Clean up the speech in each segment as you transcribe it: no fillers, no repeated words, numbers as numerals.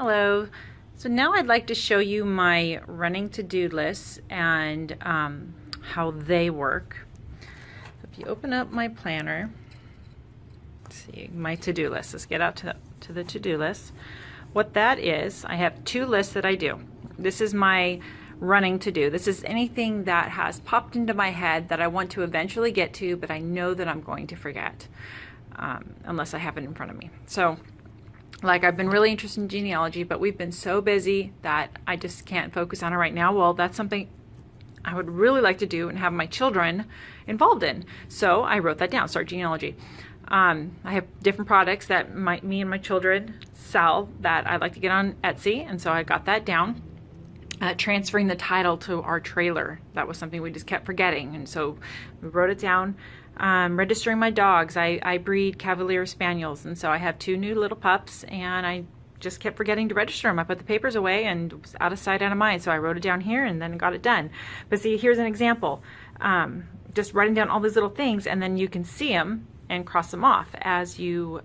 Hello. So now I'd like to show you my running to-do lists and how they work. So if you open up my planner, see my to-do list. Let's get out to the to-do list. What that is, I have two lists that I do. This is my running to do. This is anything that has popped into my head that I want to eventually get to, but I know that I'm going to forget unless I have it in front of me. So like I've been really interested in genealogy, but we've been so busy that I just can't focus on it right now. Well, that's something I would really like to do and have my children involved in. So I wrote that down, start genealogy. I have different products that me and my children sell that I'd like to get on Etsy, and so I got that down. Transferring the title to our trailer. That was something we just kept forgetting, and so we wrote it down. Registering my dogs. I breed Cavalier Spaniels, and so I have two new little pups, and I just kept forgetting to register them. I put the papers away and it was out of sight, out of mind, so I wrote it down here and then got it done. But see, here's an example. Just writing down all these little things, and then you can see them and cross them off as you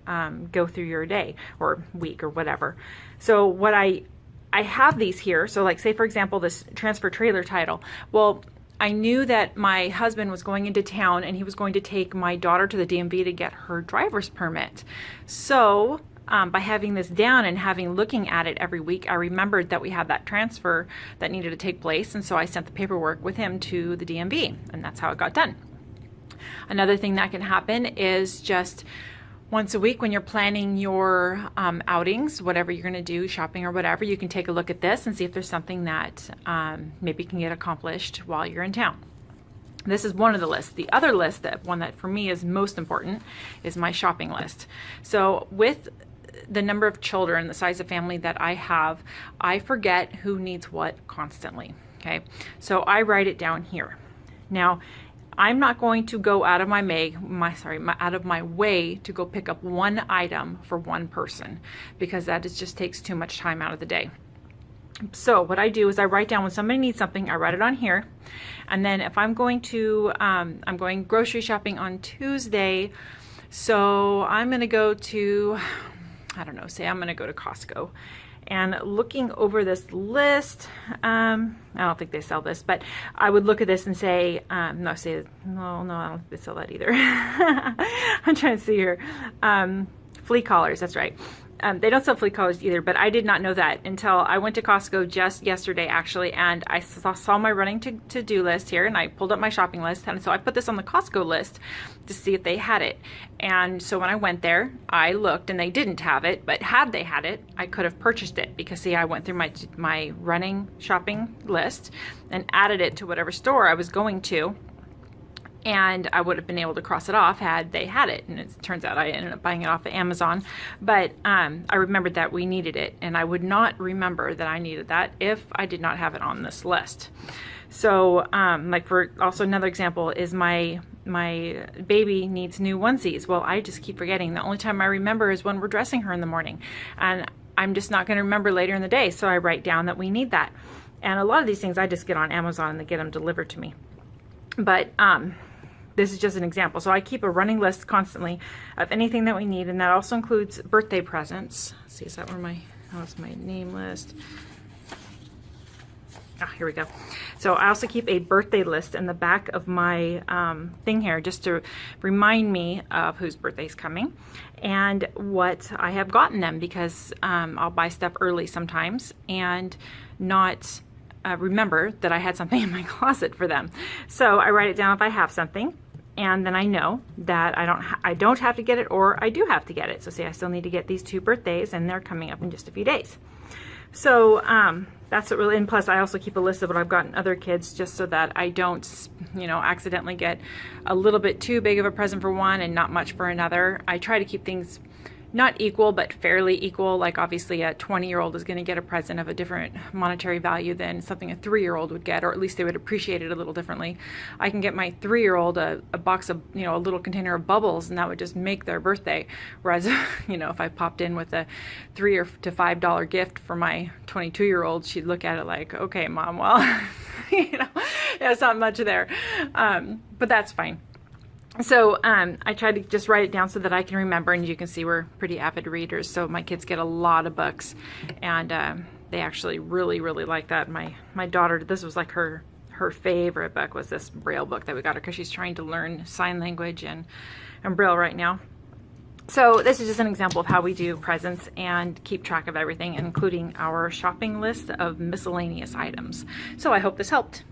go through your day or week or whatever. So what I have these here. So like say for example, this transfer trailer title. Well, I knew that my husband was going into town and he was going to take my daughter to the DMV to get her driver's permit. So by having this down and looking at it every week, I remembered that we had that transfer that needed to take place. And so I sent the paperwork with him to the DMV, and that's how it got done. Another thing that can happen is just once a week when you're planning your outings, whatever you're going to do, shopping or whatever, you can take a look at this and see if there's something that maybe can get accomplished while you're in town. This is one of the lists. The other list, one that for me is most important, is my shopping list. So with the number of children, the size of family that I have, I forget who needs what constantly. Okay, so I write it down here. Now, I'm not going to go out of my way to go pick up one item for one person, because that just takes too much time out of the day. So what I do is I write down when somebody needs something, I write it on here. And then if I'm going grocery shopping on Tuesday, so I'm going to go to, I don't know, say I'm going to go to Costco. And looking over this list, I don't think they sell this, but I would look at this and say, no, I don't think they sell that either. I'm trying to see here. Flea collars, that's right. They don't sell flea collars either, but I did not know that until I went to Costco just yesterday, actually, and I saw my running to-do list here, and I pulled up my shopping list, and so I put this on the Costco list to see if they had it. And so when I went there, I looked, and they didn't have it, but had they had it, I could have purchased it, because see, I went through my running shopping list and added it to whatever store I was going to, and I would have been able to cross it off had they had it. And it turns out I ended up buying it off of Amazon. But I remembered that we needed it, and I would not remember that I needed that if I did not have it on this list. So like for also another example is my baby needs new onesies. Well, I just keep forgetting. The only time I remember is when we're dressing her in the morning, and I'm just not going to remember later in the day. So I write down that we need that. And a lot of these things I just get on Amazon and they get them delivered to me. But this is just an example. So I keep a running list constantly of anything that we need, and that also includes birthday presents. Let's see, is that where that's my name list. Here we go. So I also keep a birthday list in the back of my thing here, just to remind me of whose birthday's coming and what I have gotten them, because I'll buy stuff early sometimes and not remember that I had something in my closet for them. So I write it down if I have something, and then I know that I don't have to get it, or I do have to get it. So say I still need to get these two birthdays, and they're coming up in just a few days. So that's what really, and plus I also keep a list of what I've gotten other kids, just so that I don't, accidentally get a little bit too big of a present for one and not much for another. I try to keep things not equal, but fairly equal. Like obviously a 20-year-old is going to get a present of a different monetary value than something a 3-year-old would get, or at least they would appreciate it a little differently. I can get my 3-year-old a box of, a little container of bubbles, and that would just make their birthday. Whereas, if I popped in with a $3 to $5 gift for my 22-year-old, she'd look at it like, okay, Mom, well, it's not much there. But that's fine. So I tried to just write it down so that I can remember, and you can see we're pretty avid readers, so my kids get a lot of books, and they actually really, really like that. My daughter, this was like her favorite book, was this Braille book that we got her because she's trying to learn sign language and Braille right now. So this is just an example of how we do presents and keep track of everything, including our shopping list of miscellaneous items. So I hope this helped.